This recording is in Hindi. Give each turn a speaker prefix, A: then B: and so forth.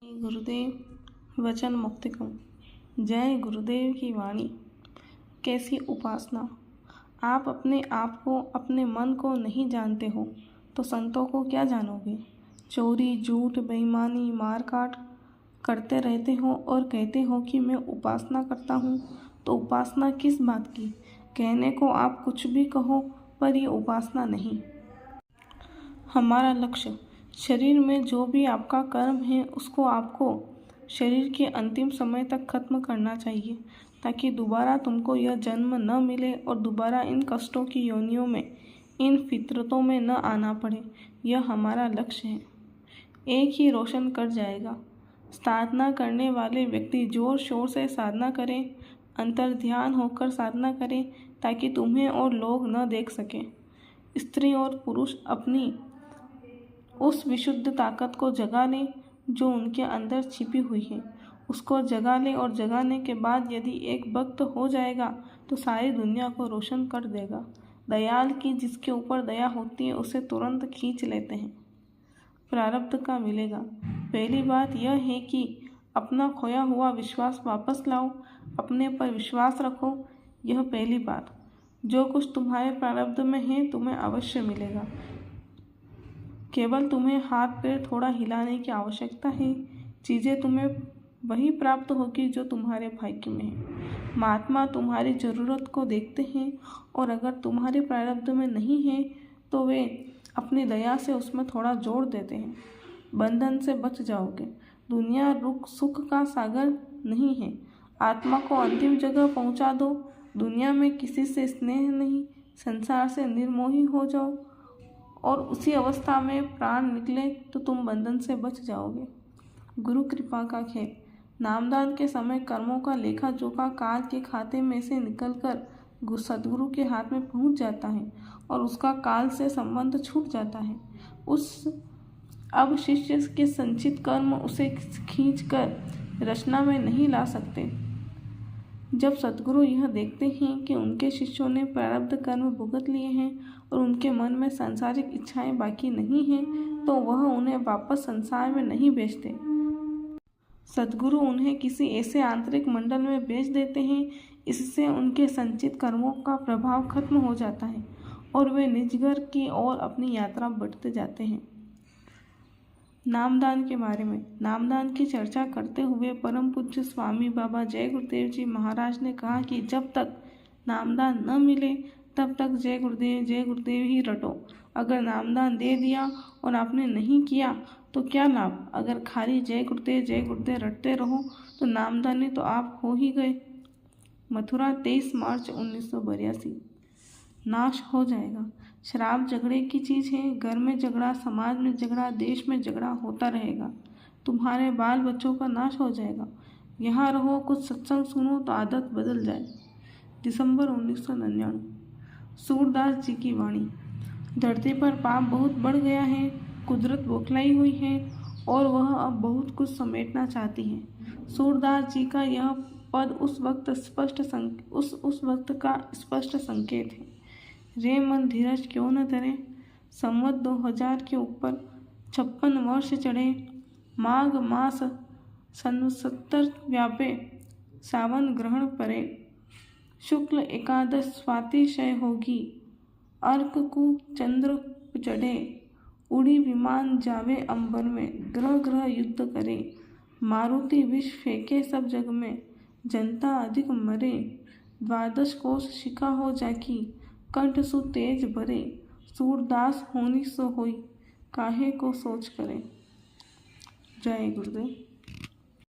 A: गुरुदेव वचन मुक्तिकम। जय गुरुदेव की वाणी। कैसी उपासना। आप अपने आप को, अपने मन को नहीं जानते हो तो संतों को क्या जानोगे। चोरी, झूठ, बेईमानी, मारकाट करते रहते हो और कहते हो कि मैं उपासना करता हूँ। तो उपासना किस बात की। कहने को आप कुछ भी कहो पर ये उपासना नहीं। हमारा लक्ष्य शरीर में जो भी आपका कर्म है उसको आपको शरीर के अंतिम समय तक खत्म करना चाहिए, ताकि दोबारा तुमको यह जन्म न मिले और दोबारा इन कष्टों की योनियों में, इन फितरतों में न आना पड़े। यह हमारा लक्ष्य है। एक ही रोशन कर जाएगा। साधना करने वाले व्यक्ति जोर शोर से साधना करें, अंतर ध्यान होकर साधना करें, ताकि तुम्हें और लोग न देख सकें। स्त्री और पुरुष अपनी उस विशुद्ध ताकत को जगा लें जो उनके अंदर छिपी हुई है। उसको जगा लें और जगाने के बाद यदि एक वक्त हो जाएगा तो सारी दुनिया को रोशन कर देगा। दयाल की जिसके ऊपर दया होती है उसे तुरंत खींच लेते हैं। प्रारब्ध का मिलेगा। पहली बात यह है कि अपना खोया हुआ विश्वास वापस लाओ, अपने पर विश्वास रखो। यह पहली बात। जो कुछ तुम्हारे प्रारब्ध में है तुम्हें अवश्य मिलेगा। केवल तुम्हें हाथ पैर थोड़ा हिलाने की आवश्यकता है। चीज़ें तुम्हें वही प्राप्त होगी जो तुम्हारे भाग्य में है। महात्मा तुम्हारी ज़रूरत को देखते हैं और अगर तुम्हारे प्रारब्ध में नहीं है तो वे अपनी दया से उसमें थोड़ा जोड़ देते हैं। बंधन से बच जाओगे। दुनिया सुख का सागर नहीं है। आत्मा को अंतिम जगह पहुंचा दो। दुनिया में किसी से स्नेह नहीं, संसार से निर्मोही हो जाओ और उसी अवस्था में प्राण निकले तो तुम बंधन से बच जाओगे। गुरु कृपा का खेल। नामदान के समय कर्मों का लेखा जोखा काल के खाते में से निकलकर सदगुरु के हाथ में पहुंच जाता है और उसका काल से संबंध छूट जाता है। अब शिष्य के संचित कर्म उसे खींचकर रचना में नहीं ला सकते। जब सद्गुरु यह देखते हैं कि उनके शिष्यों ने प्रारब्ध कर्म भुगत लिए हैं और उनके मन में सांसारिक इच्छाएं बाकी नहीं हैं, तो वह उन्हें वापस संसार में नहीं भेजते। सद्गुरु उन्हें किसी ऐसे आंतरिक मंडल में भेज देते हैं। इससे उनके संचित कर्मों का प्रभाव खत्म हो जाता है और वे निजगर की ओर अपनी यात्रा बढ़ते जाते हैं। नामदान के बारे में। नामदान की चर्चा करते हुए परम पूज्य स्वामी बाबा जय गुरुदेव जी महाराज ने कहा कि जब तक नामदान न मिले तब तक जय गुरुदेव ही रटो। अगर नामदान दे दिया और आपने नहीं किया तो क्या लाभ। अगर खाली जय गुरुदेव रटते रहो तो नामदानी तो आप हो ही गए। मथुरा 23 मार्च 1982। नाश हो जाएगा। शराब झगड़े की चीज़ है। घर में झगड़ा, समाज में झगड़ा, देश में झगड़ा होता रहेगा। तुम्हारे बाल बच्चों का नाश हो जाएगा। यहाँ रहो, कुछ सत्संग सुनो तो आदत बदल जाए। दिसंबर 1999। सूरदास जी की वाणी। धरती पर पाप बहुत बढ़ गया है। कुदरत बौखलाई हुई है और वह अब बहुत कुछ समेटना चाहती है। सूरदास जी का यह पद उस वक्त का स्पष्ट संकेत है। रे मन धीरज क्यों न धरे। संवत 2000 के ऊपर 56 वर्ष चढ़े। माघ मास 70 व्यापे। सावन ग्रहण परे। शुक्ल एकादश स्वाति क्षय होगी। अर्क को चंद्र चढ़े। उड़ी विमान जावे अंबर में। ग्रह ग्रह युद्ध करे। मारुति विष फेंके सब जग में। जनता अधिक मरे। द्वादश कोश शिखा हो जाकी। कंठ सु तेज भरे। सूरदास होनी सो होई। काहे को सोच करे। जय गुरुदेव।